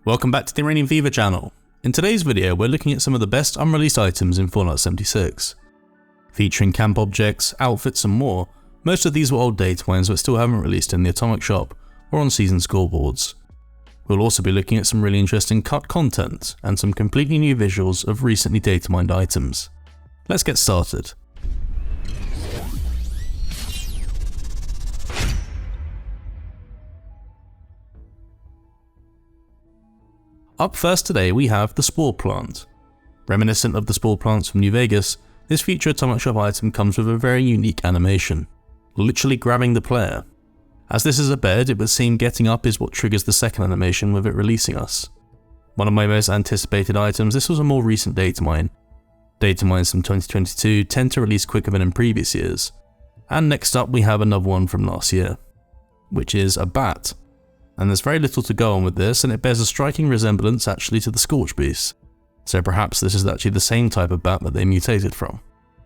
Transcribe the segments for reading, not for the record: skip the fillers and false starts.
Welcome back to the Uranium Fever channel. In today's video, we're looking at some of the best unreleased items in Fallout 76. Featuring camp objects, outfits and more, most of these were old Datamines but still haven't released in the Atomic Shop or on season scoreboards. We'll also be looking at some really interesting cut content and some completely new visuals of recently datamined items. Let's get started. Up first today we have the Spore Plant. Reminiscent of the Spore Plants from New Vegas, this future Atomic Shop item comes with a very unique animation, literally grabbing the player. As this is a bed, it would seem getting up is what triggers the second animation with it releasing us. One of my most anticipated items, this was a more recent Datamine. Datamines from 2022 tend to release quicker than in previous years. And next up we have another one from last year, which is a bat. And there's very little to go on with this, and it bears a striking resemblance actually to the Scorch Beast. So perhaps this is actually the same type of bat that they mutated from.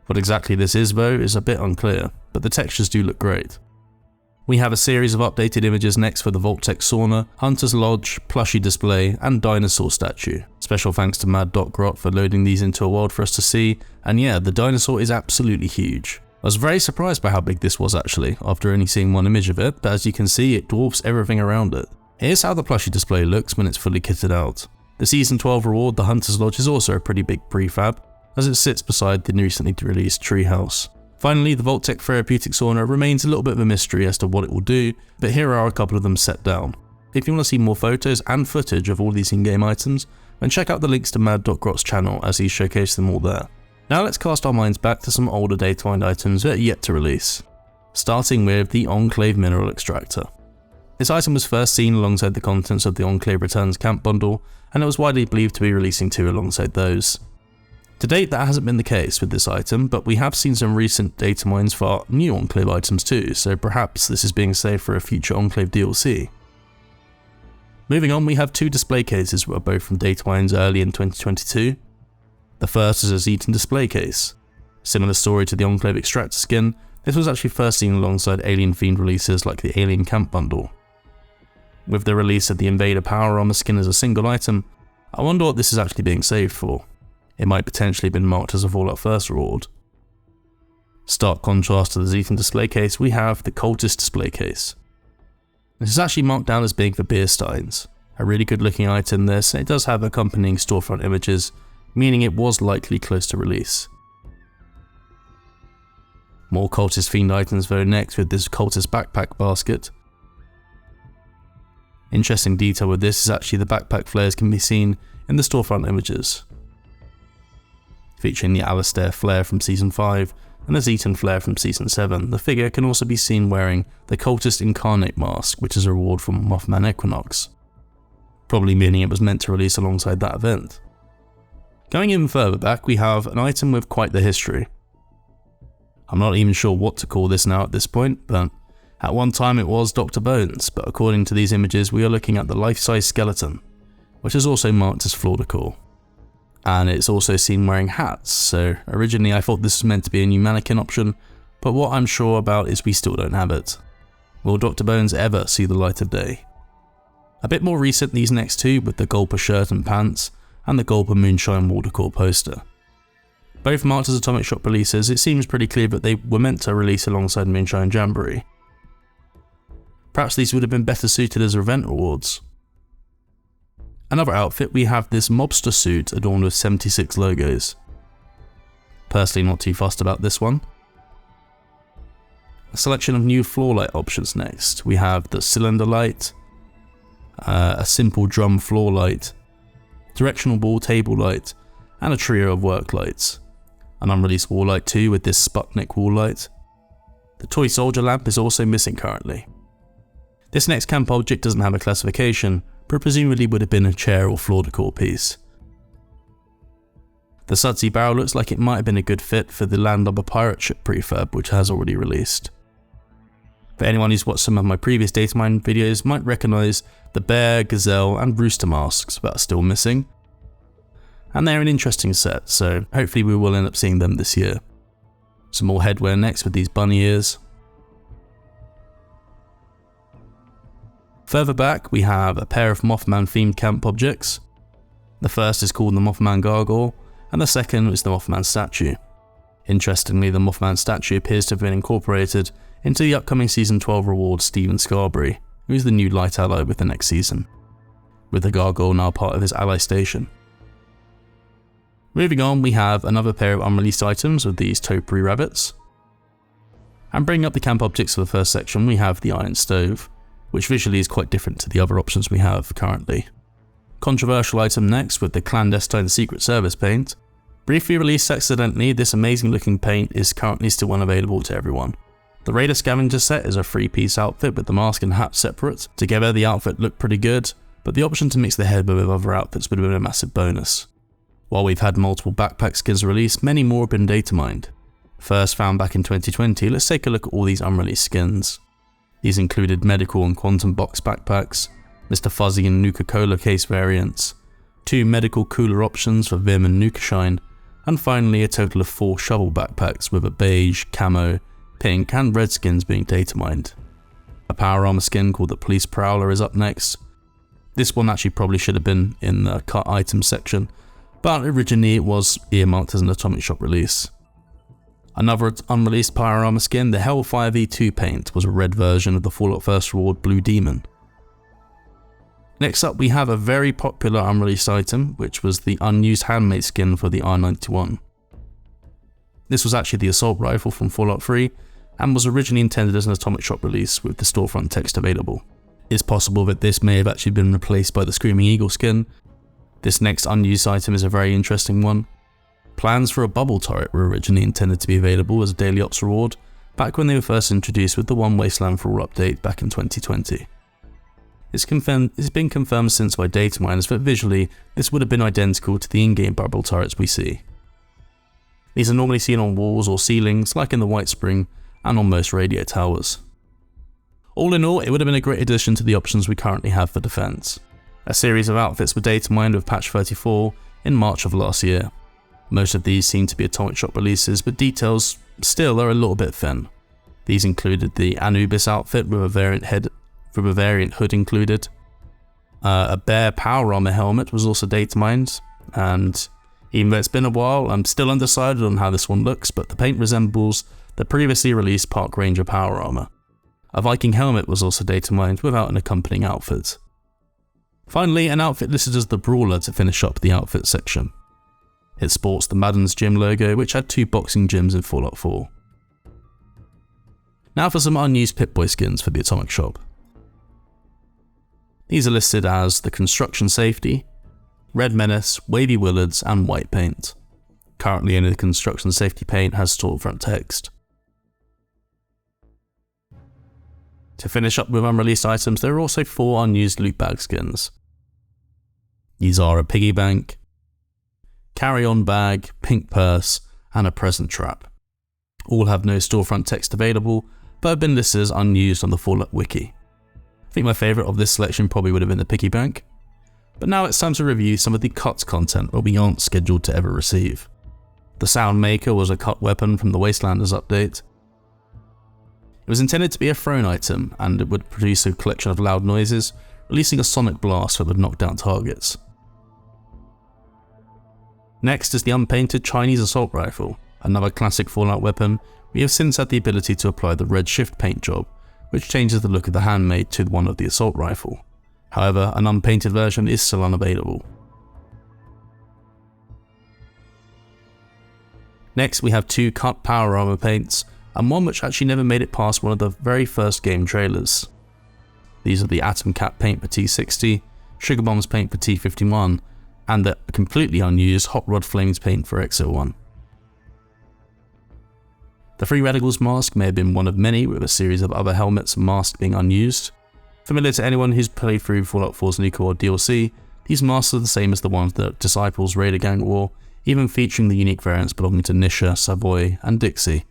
What exactly this is though is a bit unclear, but the textures do look great. We have a series of updated images next for the Vault-Tec Sauna, Hunter's Lodge, plushie display and dinosaur statue. Special thanks to MadDokGrot for loading these into a world for us to see, and yeah, the dinosaur is absolutely huge. I was very surprised by how big this was actually, after only seeing one image of it, but as you can see it dwarfs everything around it. Here's how the plushie display looks when it's fully kitted out. The Season 12 reward, the Hunter's Lodge, is also a pretty big prefab, as it sits beside the recently released treehouse. Finally, the Vault-Tec Therapeutic Sauna remains a little bit of a mystery as to what it will do, but here are a couple of them set down. If you want to see more photos and footage of all these in-game items, then check out the links to MadDokGrot's channel as he showcased them all there. Now let's cast our minds back to some older datamined items that are yet to release. Starting with the Enclave Mineral Extractor. This item was first seen alongside the contents of the Enclave Returns camp bundle, and it was widely believed to be releasing two alongside those. To date that hasn't been the case with this item, but we have seen some recent datamines for new Enclave items too, so perhaps this is being saved for a future Enclave DLC. Moving on, we have two display cases that were both from datamines early in 2022. The first is a Zeton display case. Similar story to the Enclave Extractor skin, this was actually first seen alongside Alien themed releases like the Alien Camp bundle. With the release of the Invader Power Armour skin as a single item, I wonder what this is actually being saved for. It might potentially have been marked as a Fallout First reward. Stark contrast to the Zeton display case, we have the Cultist display case. This is actually marked down as being for beer steins. A really good looking item this, and it does have accompanying storefront images, meaning it was likely close to release. More Cultist themed items though next with this Cultist Backpack basket. Interesting detail with this is actually the backpack flares can be seen in the storefront images. Featuring the Alistair flare from Season 5 and the Zeton flare from Season 7, the figure can also be seen wearing the Cultist Incarnate mask, which is a reward from Mothman Equinox, probably meaning it was meant to release alongside that event. Going even further back, we have an item with quite the history. I'm not even sure what to call this now at this point, but at one time it was Dr. Bones, but according to these images we are looking at the life-size skeleton, which is also marked as floor decor. And it's also seen wearing hats, so originally I thought this was meant to be a new mannequin option, but what I'm sure about is we still don't have it. Will Dr. Bones ever see the light of day? A bit more recent, these next two with the Gulper shirt and pants, and the Gulper Moonshine wall decor poster. Both marked as Atomic Shop releases, it seems pretty clear that they were meant to release alongside Moonshine Jamboree. Perhaps these would have been better suited as event rewards. Another outfit, we have this mobster suit adorned with 76 logos. Personally not too fussed about this one. A selection of new floor light options next. We have the cylinder light, a simple drum floor light, directional ball table light, and a trio of work lights. An unreleased wall light too with this Sputnik wall light. The toy soldier lamp is also missing currently. This next camp object doesn't have a classification, but presumably would have been a chair or floor decor piece. The Sudsy barrel looks like it might have been a good fit for the Landlubber pirate ship prefab, which has already released. For anyone who's watched some of my previous Datamine videos might recognise the bear, gazelle and rooster masks that are still missing. And they're an interesting set, so hopefully we will end up seeing them this year. Some more headwear next with these bunny ears. Further back we have a pair of Mothman themed camp objects. The first is called the Mothman Gargoyle, and the second is the Mothman statue. Interestingly, the Mothman statue appears to have been incorporated into the upcoming Season 12 reward Stephen Scarberry, who is the new light ally with the next season, with the Gargoyle now part of his ally station. Moving on, we have another pair of unreleased items of these Topiary rabbits. And bringing up the camp objects for the first section, we have the Iron Stove, which visually is quite different to the other options we have currently. Controversial item next with the Clandestine Secret Service paint. Briefly released accidentally, this amazing looking paint is currently still unavailable to everyone. The Raider Scavenger set is a 3-piece outfit with the mask and hat separate. Together the outfit looked pretty good, but the option to mix the headwear with other outfits would have been a massive bonus. While we've had multiple backpack skins released, many more have been datamined. First found back in 2020, let's take a look at all these unreleased skins. These included medical and quantum box backpacks, Mr. Fuzzy and Nuka-Cola case variants, 2 medical cooler options for Vim and Nuka-Shine, and finally a total of 4 shovel backpacks with a beige, camo, pink and red skins being datamined. A power armor skin called the Police Prowler is up next. This one actually probably should have been in the cut items section, but originally it was earmarked as an Atomic Shop release. Another unreleased power armor skin, the Hellfire V2 paint, was a red version of the Fallout First Reward Blue Demon. Next up we have a very popular unreleased item, which was the unused handmade skin for the R91. This was actually the assault rifle from Fallout 3 and was originally intended as an Atomic Shop release with the storefront text available. It's possible that this may have actually been replaced by the Screaming Eagle skin. This next unused item is a very interesting one. Plans for a bubble turret were originally intended to be available as a daily ops reward back when they were first introduced with the One Wasteland for All update back in 2020. It's been confirmed since by dataminers that visually this would have been identical to the in-game bubble turrets we see. These are normally seen on walls or ceilings like in the White Spring and on most radio towers. All in all, it would have been a great addition to the options we currently have for defense. A series of outfits were datamined with patch 34 in March of last year. Most of these seem to be Atomic Shop releases, but details still are a little bit thin. These included the Anubis outfit with a variant hood included. A bear power armor helmet was also datamined, and even though it's been a while, I'm still undecided on how this one looks, but the paint resembles the previously released Park Ranger power armor. A Viking helmet was also datamined without an accompanying outfit. Finally, an outfit listed as the Brawler to finish up the outfit section. It sports the Madden's gym logo, which had 2 boxing gyms in Fallout 4. Now for some unused Pip-boy skins for the Atomic Shop. These are listed as the Construction Safety, Red Menace, Wavy Willards and White Paint. Currently only the Construction Safety paint has storefront text. To finish up with unreleased items, there are also 4 unused Lootbag skins. These are a Piggy Bank, Carry-On Bag, Pink Purse and a Present Trap. All have no storefront text available, but have been listed as unused on the Fallout Wiki. I think my favourite of this selection probably would have been the Piggy Bank. But now it's time to review some of the cut content that we aren't scheduled to ever receive. The Sound Maker was a cut weapon from the Wastelanders update. It was intended to be a thrown item, and it would produce a collection of loud noises, releasing a sonic blast that would knock down targets. Next is the unpainted Chinese assault rifle, another classic Fallout weapon. We have since had the ability to apply the red shift paint job, which changes the look of the handmade to one of the assault rifle. However, an unpainted version is still unavailable. Next we have 2 cut power armor paints, and one which actually never made it past one of the very first game trailers. These are the Atom Cap paint for T60, Sugar Bombs paint for T51, and the completely unused Hot Rod Flames paint for X01. The Free Radicals mask may have been one of many, with a series of other helmets and masks being unused. Familiar to anyone who's played through Fallout 4's Nuka World DLC, these masks are the same as the ones that Disciples Raider Gang wore, even featuring the unique variants belonging to Nisha, Savoy and Dixie.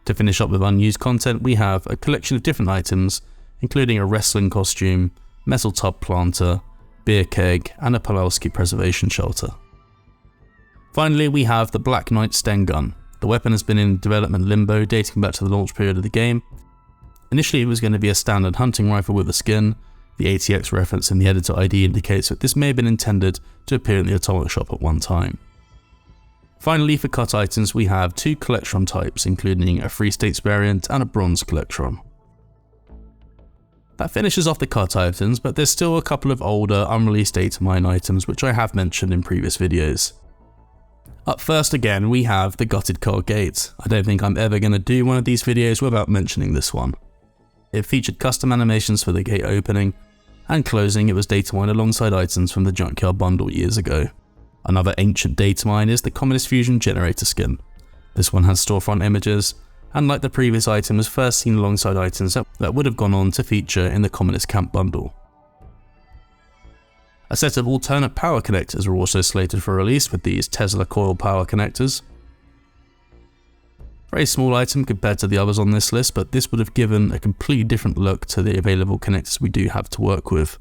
To finish up with unused content, we have a collection of different items, including a wrestling costume, metal tub planter, beer keg and a Pulowski preservation shelter. Finally, we have the Black Knight Sten gun. The weapon has been in development limbo dating back to the launch period of the game. Initially it was going to be a standard hunting rifle with a skin, The ATX reference in the editor ID indicates that this may have been intended to appear in the Atomic Shop at one time. Finally, for cut items, we have 2 Collectron types, including a Free States variant and a Bronze Collectron. That finishes off the cut items, but there's still a couple of older unreleased Datamine items which I have mentioned in previous videos. Up first again, we have the gutted car gate. I don't think I'm ever going to do one of these videos without mentioning this one. It featured custom animations for the gate opening and closing. It was datamined alongside items from the Junkyard bundle years ago. Another ancient datamine is the Communist Fusion Generator skin. This one has storefront images, and like the previous item was first seen alongside items that would have gone on to feature in the Communist Camp bundle. A set of alternate power connectors were also slated for release with these Tesla coil power connectors. Very small item compared to the others on this list, but this would have given a completely different look to the available connectors we do have to work with.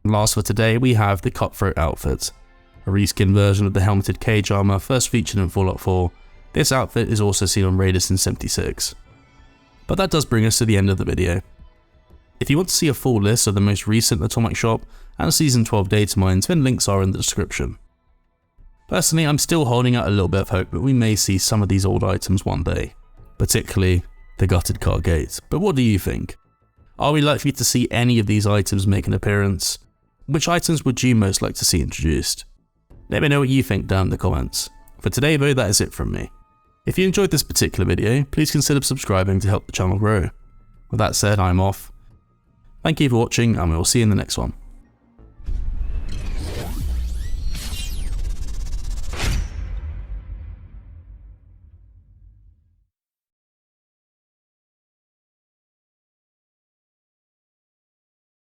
And last for today, we have the Cutthroat outfit. A reskin version of the helmeted cage armor first featured in Fallout 4. This outfit is also seen on Raiders in 76. But that does bring us to the end of the video. If you want to see a full list of the most recent Atomic Shop and Season 12 datamines, then links are in the description. Personally, I'm still holding out a little bit of hope that we may see some of these old items one day, particularly the gutted car gate. But what do you think? Are we likely to see any of these items make an appearance? Which items would you most like to see introduced? Let me know what you think down in the comments. For today though, that is it from me. If you enjoyed this particular video, please consider subscribing to help the channel grow. With that said, I'm off. Thank you for watching, and we will see you in the next one.